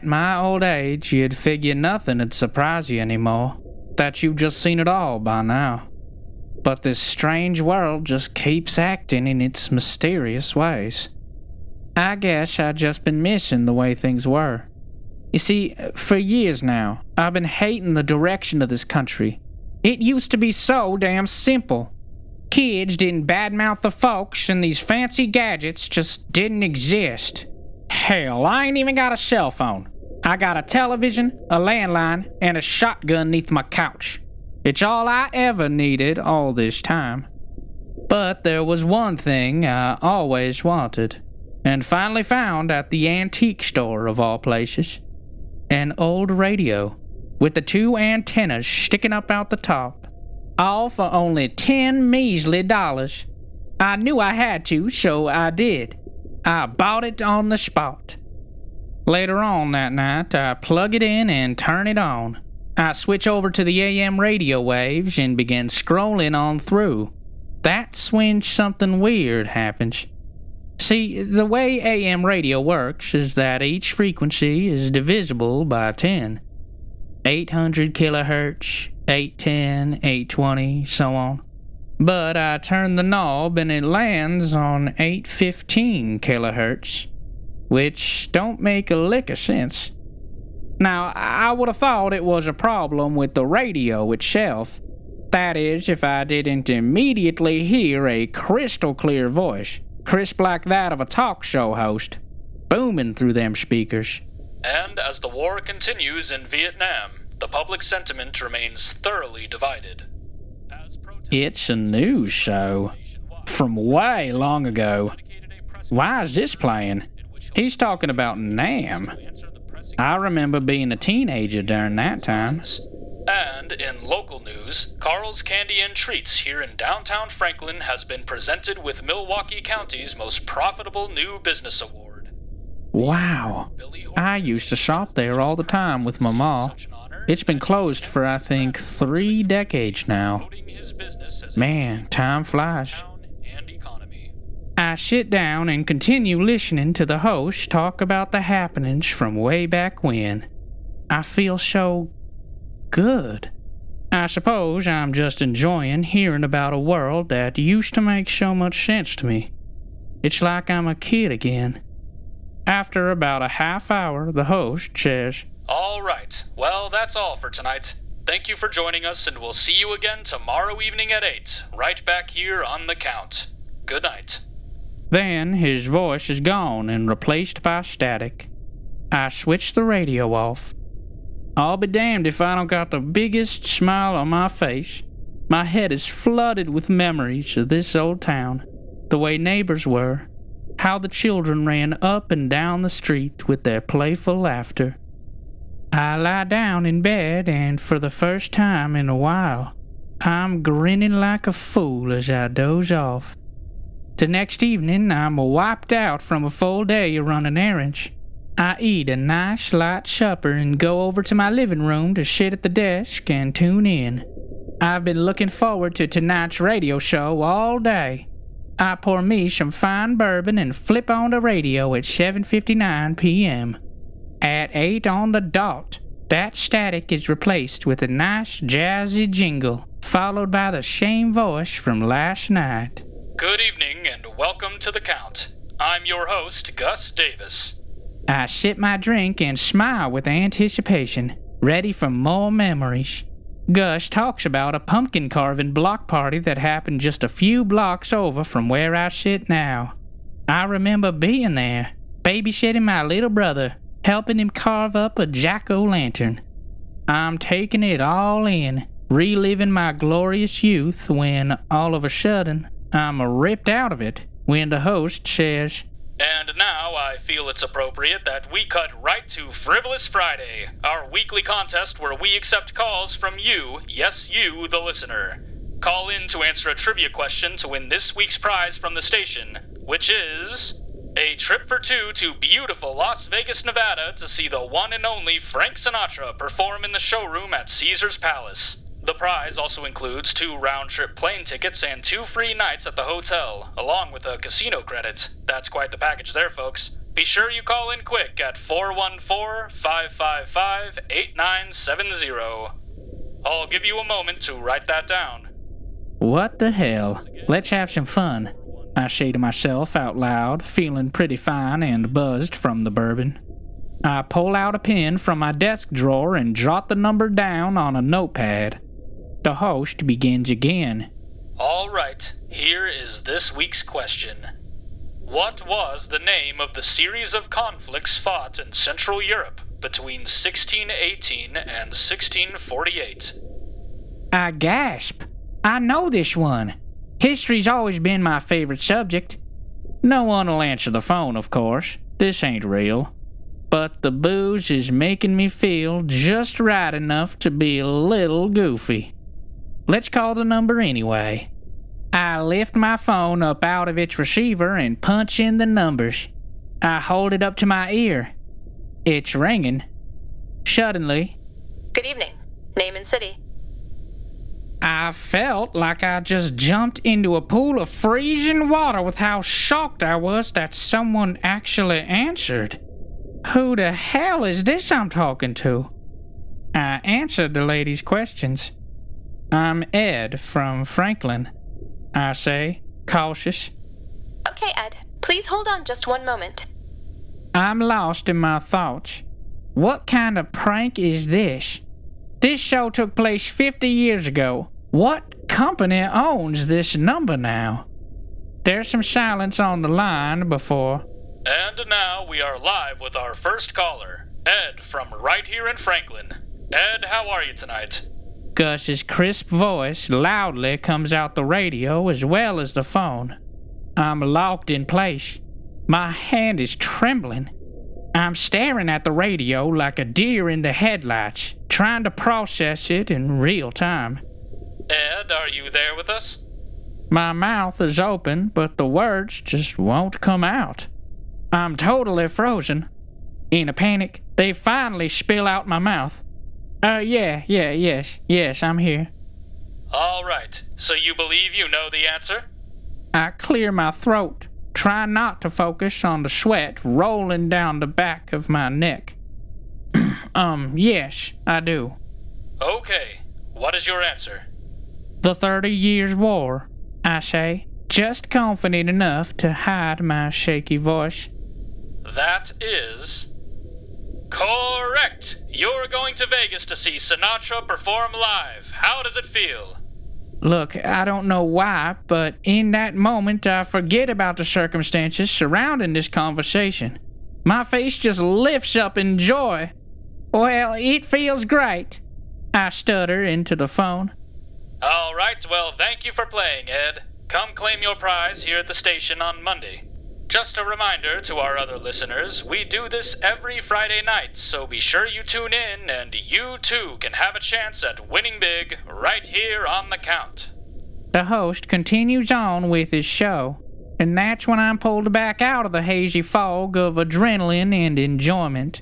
At my old age, you'd figure nothing'd surprise you anymore, that you've just seen it all by now. But this strange world just keeps acting in its mysterious ways. I guess I've just been missing the way things were. You see, for years now, I've been hating the direction of this country. It used to be so damn simple. Kids didn't badmouth the folks, and these fancy gadgets just didn't exist. Hell, I ain't even got a cell phone. I got a television, a landline, and a shotgun neath my couch. It's all I ever needed all this time. But there was one thing I always wanted, and finally found at the antique store of all places. An old radio, with the 2 antennas sticking up out the top, all for only $10 measly. I knew I had to, so I did. I bought it on the spot. Later on that night, I plug it in and turn it on. I switch over to the AM radio waves and begin scrolling on through. That's when something weird happens. See, the way AM radio works is that each frequency is divisible by 10. 800 kilohertz, 810, 820, so on. But I turn the knob and it lands on 815 kilohertz, which don't make a lick of sense. Now, I would have thought it was a problem with the radio itself. That is, if I didn't immediately hear a crystal clear voice, crisp like that of a talk show host, booming through them speakers. And as the war continues in Vietnam, the public sentiment remains thoroughly divided. It's a news show from way long ago. Why is this playing? He's talking about Nam. I remember being a teenager during that time. And in local news, Carl's Candy and Treats here in downtown Franklin has been presented with Milwaukee County's most profitable new business award. Wow. I used to shop there all the time with my ma. It's been closed for, I think, 3 decades now. Man, time flies. I sit down and continue listening to the host talk about the happenings from way back when. I feel so good. I suppose I'm just enjoying hearing about a world that used to make so much sense to me. It's like I'm a kid again. After about a half hour, the host says, "All right, well, that's all for tonight. Thank you for joining us, and we'll see you again tomorrow evening at 8, right back here on The Count. Good night." Then his voice is gone and replaced by static. I switch the radio off. I'll be damned if I don't got the biggest smile on my face. My head is flooded with memories of this old town, the way neighbors were, how the children ran up and down the street with their playful laughter. I lie down in bed, and for the first time in a while, I'm grinning like a fool as I doze off. The next evening, I'm wiped out from a full day of running errands. I eat a nice light supper and go over to my living room to sit at the desk and tune in. I've been looking forward to tonight's radio show all day. I pour me some fine bourbon and flip on the radio at 7:59 p.m. At 8 on the dot, that static is replaced with a nice jazzy jingle, followed by the same voice from last night. Good evening and welcome to The Count. I'm your host, Gus Davis. I sip my drink and smile with anticipation, ready for more memories. Gus talks about a pumpkin carving block party that happened just a few blocks over from where I sit now. I remember being there, babysitting my little brother, helping him carve up a jack-o'-lantern. I'm taking it all in, reliving my glorious youth when, all of a sudden, I'm ripped out of it when the host says, "And now I feel it's appropriate that we cut right to Frivolous Friday, our weekly contest where we accept calls from you, yes you, the listener. Call in to answer a trivia question to win this week's prize from the station, which is a trip for 2 to beautiful Las Vegas, Nevada to see the one and only Frank Sinatra perform in the showroom at Caesar's Palace. The prize also includes 2 round-trip plane tickets and 2 free nights at the hotel, along with a casino credit. That's quite the package there, folks. Be sure you call in quick at 414-555-8970. I'll give you a moment to write that down. What the hell? Let's have some fun, I say to myself out loud, feeling pretty fine and buzzed from the bourbon. I pull out a pen from my desk drawer and jot the number down on a notepad. The host begins again. All right, here is this week's question. What was the name of the series of conflicts fought in Central Europe between 1618 and 1648? I gasp. I know this one. History's always been my favorite subject. No one will answer the phone, of course. This ain't real. But the booze is making me feel just right enough to be a little goofy. Let's call the number anyway. I lift my phone up out of its receiver and punch in the numbers. I hold it up to my ear. It's ringing. Suddenly, Good evening. Name and city. I felt like I just jumped into a pool of freezing water with how shocked I was that someone actually answered. Who the hell is this I'm talking to? I answered the lady's questions. I'm Ed from Franklin, I say, cautious. Okay, Ed. Please hold on just one moment. I'm lost in my thoughts. What kind of prank is this? This show took place 50 years ago. What company owns this number now? There's some silence on the line before... And now we are live with our first caller, Ed from right here in Franklin. Ed, how are you tonight? Gus's crisp voice loudly comes out the radio as well as the phone. I'm locked in place. My hand is trembling. I'm staring at the radio like a deer in the headlights, trying to process it in real time. Ed, are you there with us? My mouth is open, but the words just won't come out. I'm totally frozen. In a panic, they finally spill out my mouth. Yes, I'm here. All right, so you believe you know the answer? I clear my throat, try not to focus on the sweat rolling down the back of my neck. Yes, I do. Okay, what is your answer? The 30 Years' War, I say, just confident enough to hide my shaky voice. That is... correct! You're going to Vegas to see Sinatra perform live. How does it feel? Look, I don't know why, but in that moment I forget about the circumstances surrounding this conversation. My face just lifts up in joy. Well, it feels great, I stutter into the phone. All right, well, thank you for playing, Ed. Come claim your prize here at the station on Monday. Just a reminder to our other listeners, we do this every Friday night, so be sure you tune in and you too can have a chance at winning big right here on The Count. The host continues on with his show, and that's when I'm pulled back out of the hazy fog of adrenaline and enjoyment.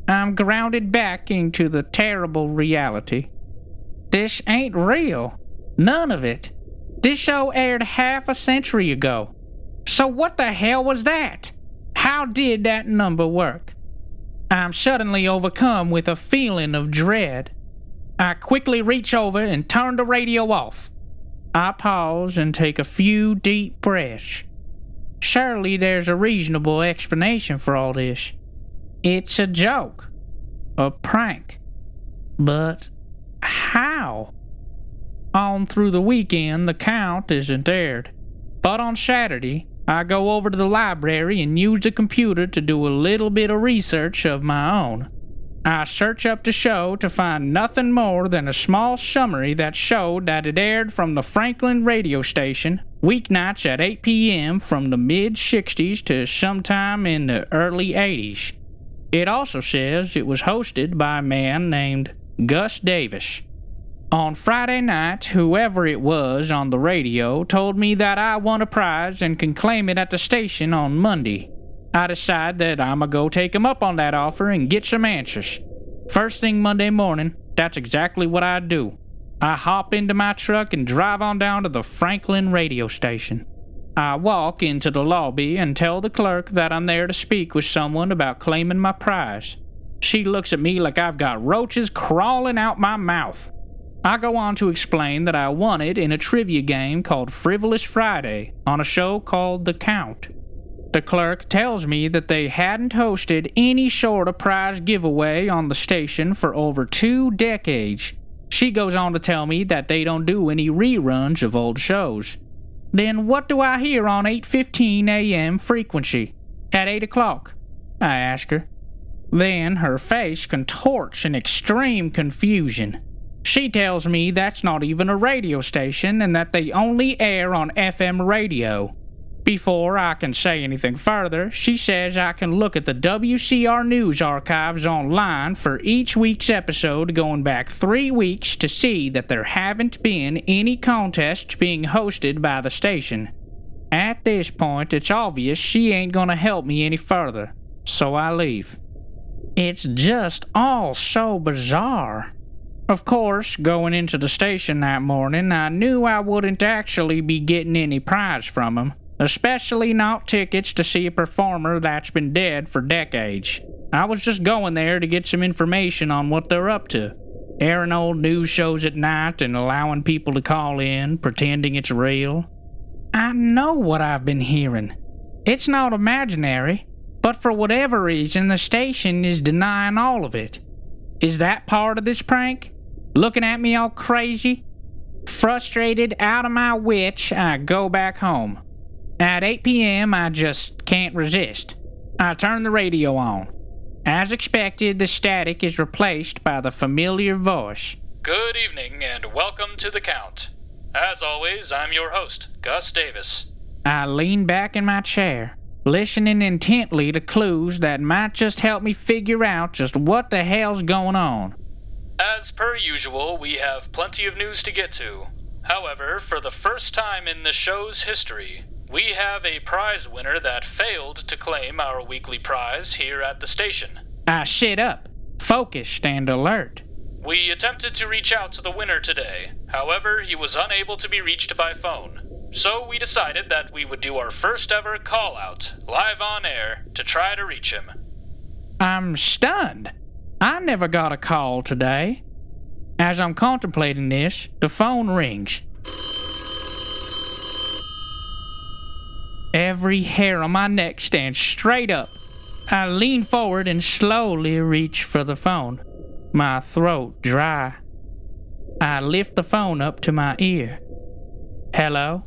I'm grounded back into the terrible reality. This ain't real. None of it. This show aired half a century ago. So what the hell was that? How did that number work? I'm suddenly overcome with a feeling of dread. I quickly reach over and turn the radio off. I pause and take a few deep breaths. Surely there's a reasonable explanation for all this. It's a joke. A prank. But how? On through the weekend, The Count isn't aired. But on Saturday, I go over to the library and use the computer to do a little bit of research of my own. I search up the show to find nothing more than a small summary that showed that it aired from the Franklin radio station, weeknights at 8 p.m. from the mid-60s to sometime in the early 80s. It also says it was hosted by a man named Gus Davis. On Friday night, whoever it was on the radio told me that I won a prize and can claim it at the station on Monday. I decide that I'ma go take him up on that offer and get some answers. First thing Monday morning, that's exactly what I do. I hop into my truck and drive on down to the Franklin radio station. I walk into the lobby and tell the clerk that I'm there to speak with someone about claiming my prize. She looks at me like I've got roaches crawling out my mouth. I go on to explain that I won it in a trivia game called Frivolous Friday on a show called The Count. The clerk tells me that they hadn't hosted any sort of prize giveaway on the station for over 2 decades. She goes on to tell me that they don't do any reruns of old shows. Then what do I hear on 8:15 a.m. frequency? At 8 o'clock? I ask her. Then her face contorts in extreme confusion. She tells me that's not even a radio station and that they only air on FM radio. Before I can say anything further, she says I can look at the WCR News archives online for each week's episode going back 3 weeks to see that there haven't been any contests being hosted by the station. At this point, it's obvious she ain't gonna help me any further, so I leave. It's just all so bizarre. Of course, going into the station that morning, I knew I wouldn't actually be getting any prize from them. Especially not tickets to see a performer that's been dead for decades. I was just going there to get some information on what they're up to. Airing old news shows at night and allowing people to call in, pretending it's real. I know what I've been hearing. It's not imaginary, but for whatever reason, the station is denying all of it. Is that part of this prank? Looking at me all crazy? Frustrated out of my wits, I go back home. At 8 p.m., I just can't resist. I turn the radio on. As expected, the static is replaced by the familiar voice. Good evening and welcome to The Count. As always, I'm your host, Gus Davis. I lean back in my chair, listening intently to clues that might just help me figure out just what the hell's going on. As per usual, we have plenty of news to get to. However, for the first time in the show's history, we have a prize winner that failed to claim our weekly prize here at the station. I sit up, focused and alert. We attempted to reach out to the winner today. However, he was unable to be reached by phone. So we decided that we would do our first ever call out, live on air, to try to reach him. I'm stunned. I never got a call today. As I'm contemplating this, the phone rings. Every hair on my neck stands straight up. I lean forward and slowly reach for the phone, my throat dry. I lift the phone up to my ear. Hello?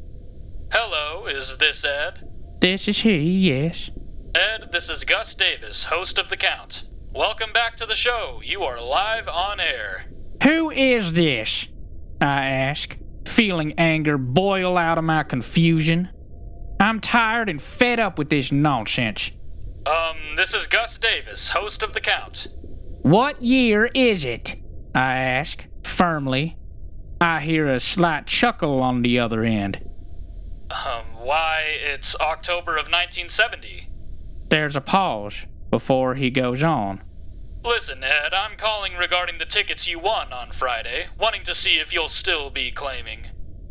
Hello, is this Ed? This is he, yes. Ed, this is Gus Davis, host of The Count. Welcome back to the show. You are live on air. Who is this? I ask, feeling anger boil out of my confusion. I'm tired and fed up with this nonsense. This is Gus Davis, host of The Count. What year is it? I ask, firmly. I hear a slight chuckle on the other end. Why, it's October of 1970. There's a pause before he goes on. Listen, Ed, I'm calling regarding the tickets you won on Friday, wanting to see if you'll still be claiming.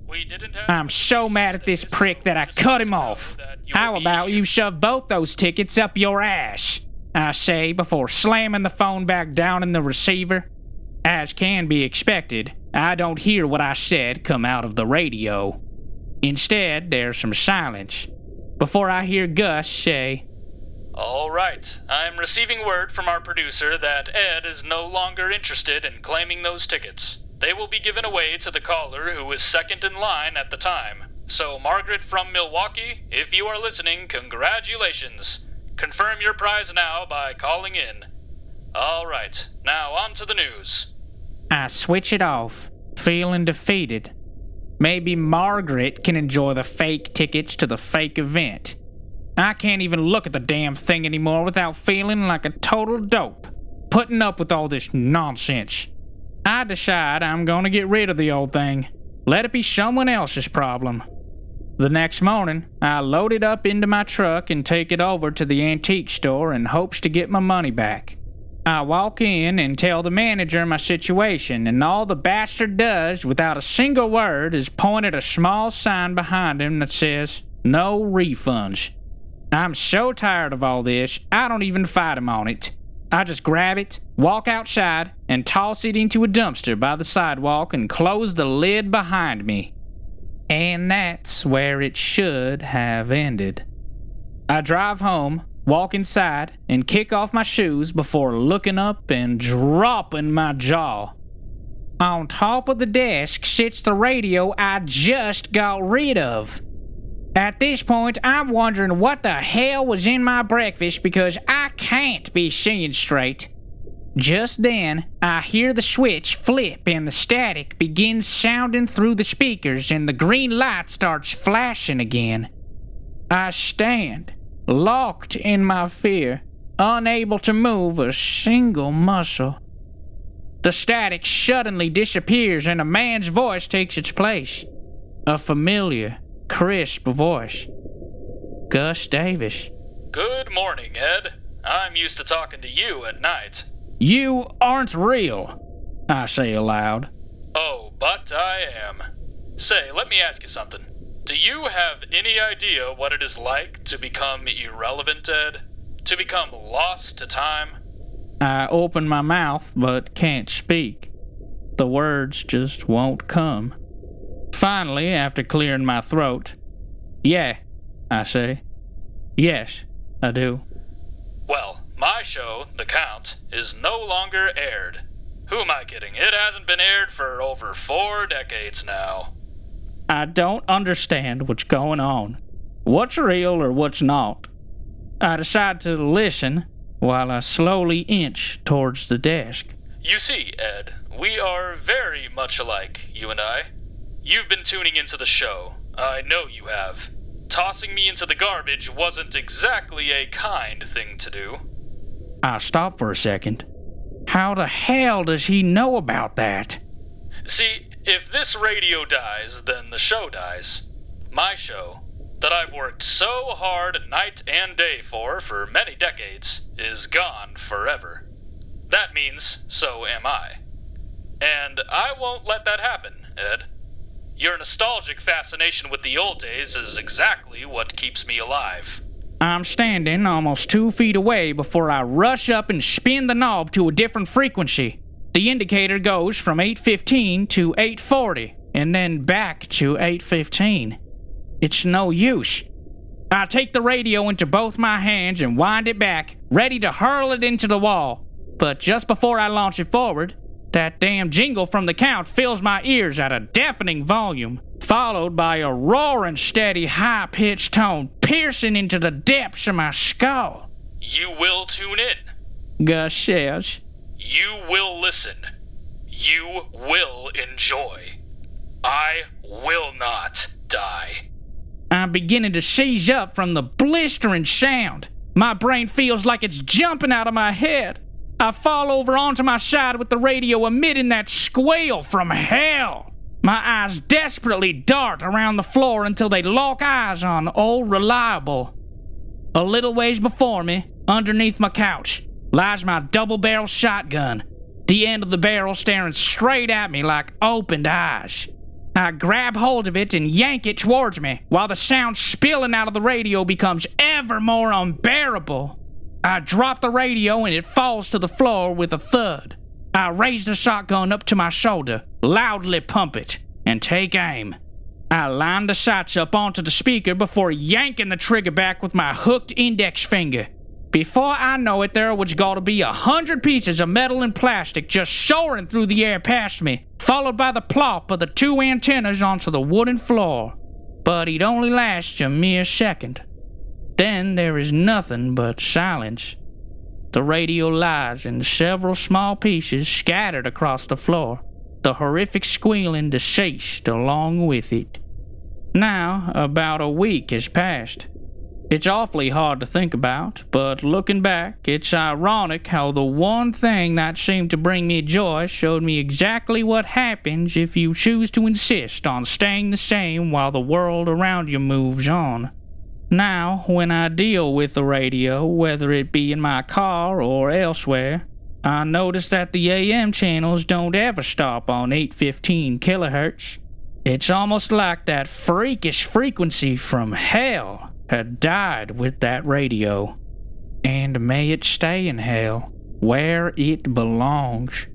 We didn't have... I'm so mad at this prick that I cut him off. How about you shove both those tickets up your ass? I say before slamming the phone back down in the receiver. As can be expected, I don't hear what I said come out of the radio. Instead, there's some silence before I hear Gus say, All right, I'm receiving word from our producer that Ed is no longer interested in claiming those tickets. They will be given away to the caller who is second in line at the time. So, Margaret from Milwaukee, if you are listening, congratulations. Confirm your prize now by calling in. All right, now on to the news. I switch it off, feeling defeated. Maybe Margaret can enjoy the fake tickets to the fake event. I can't even look at the damn thing anymore without feeling like a total dope, putting up with all this nonsense. I decide I'm gonna get rid of the old thing. Let it be someone else's problem. The next morning, I load it up into my truck and take it over to the antique store in hopes to get my money back. I walk in and tell the manager my situation, and all the bastard does, without a single word, is point at a small sign behind him that says, No refunds. I'm so tired of all this, I don't even fight him on it. I just grab it, walk outside, and toss it into a dumpster by the sidewalk and close the lid behind me. And that's where it should have ended. I drive home, walk inside, and kick off my shoes before looking up and dropping my jaw. On top of the desk sits the radio I just got rid of. At this point, I'm wondering what the hell was in my breakfast because I can't be seeing straight. Just then, I hear the switch flip and the static begins sounding through the speakers and the green light starts flashing again. I stand, locked in my fear, unable to move a single muscle. The static suddenly disappears and a man's voice takes its place. A familiar, crisp voice. Gus Davis. Good morning, Ed. I'm used to talking to you at night. You aren't real, I say aloud. Oh, but I am. Say, let me ask you something. Do you have any idea what it is like to become irrelevant, Ed? To become lost to time? I open my mouth but can't speak. The words just won't come. Finally, after clearing my throat, yeah, I say. Yes, I do. Well, my show, The Count, is no longer aired. Who am I kidding? It hasn't been aired for over 4 decades now. I don't understand what's going on. What's real or what's not? I decide to listen while I slowly inch towards the desk. You see, Ed, we are very much alike, you and I. You've been tuning into the show. I know you have. Tossing me into the garbage wasn't exactly a kind thing to do. I stop for a second. How the hell does he know about that? See, if this radio dies, then the show dies. My show, that I've worked so hard night and day for many decades, is gone forever. That means so am I. And I won't let that happen, Ed. Your nostalgic fascination with the old days is exactly what keeps me alive. I'm standing almost 2 feet away before I rush up and spin the knob to a different frequency. The indicator goes from 815 to 840, and then back to 815. It's no use. I take the radio into both my hands and wind it back, ready to hurl it into the wall. But just before I launch it forward, that damn jingle from the Count fills my ears at a deafening volume, followed by a roaring steady high-pitched tone piercing into the depths of my skull. You will tune in. Gus says. You will listen. You will enjoy. I will not die. I'm beginning to seize up from the blistering sound. My brain feels like it's jumping out of my head. I fall over onto my side with the radio emitting that squeal from hell. My eyes desperately dart around the floor until they lock eyes on old Reliable. A little ways before me, underneath my couch, lies my double-barrel shotgun, the end of the barrel staring straight at me like opened eyes. I grab hold of it and yank it towards me, while the sound spilling out of the radio becomes ever more unbearable. I drop the radio and it falls to the floor with a thud. I raise the shotgun up to my shoulder, loudly pump it, and take aim. I line the sights up onto the speaker before yanking the trigger back with my hooked index finger. Before I know it, there was got to be 100 pieces of metal and plastic just soaring through the air past me, followed by the plop of the 2 antennas onto the wooden floor. But it only lasts a mere second. Then there is nothing but silence. The radio lies in several small pieces scattered across the floor. The horrific squealing deceased along with it. Now, about a week has passed. It's awfully hard to think about, but looking back, it's ironic how the one thing that seemed to bring me joy showed me exactly what happens if you choose to insist on staying the same while the world around you moves on. Now, when I deal with the radio, whether it be in my car or elsewhere, I notice that the AM channels don't ever stop on 815 kilohertz. It's almost like that freakish frequency from hell had died with that radio. And may it stay in hell, where it belongs.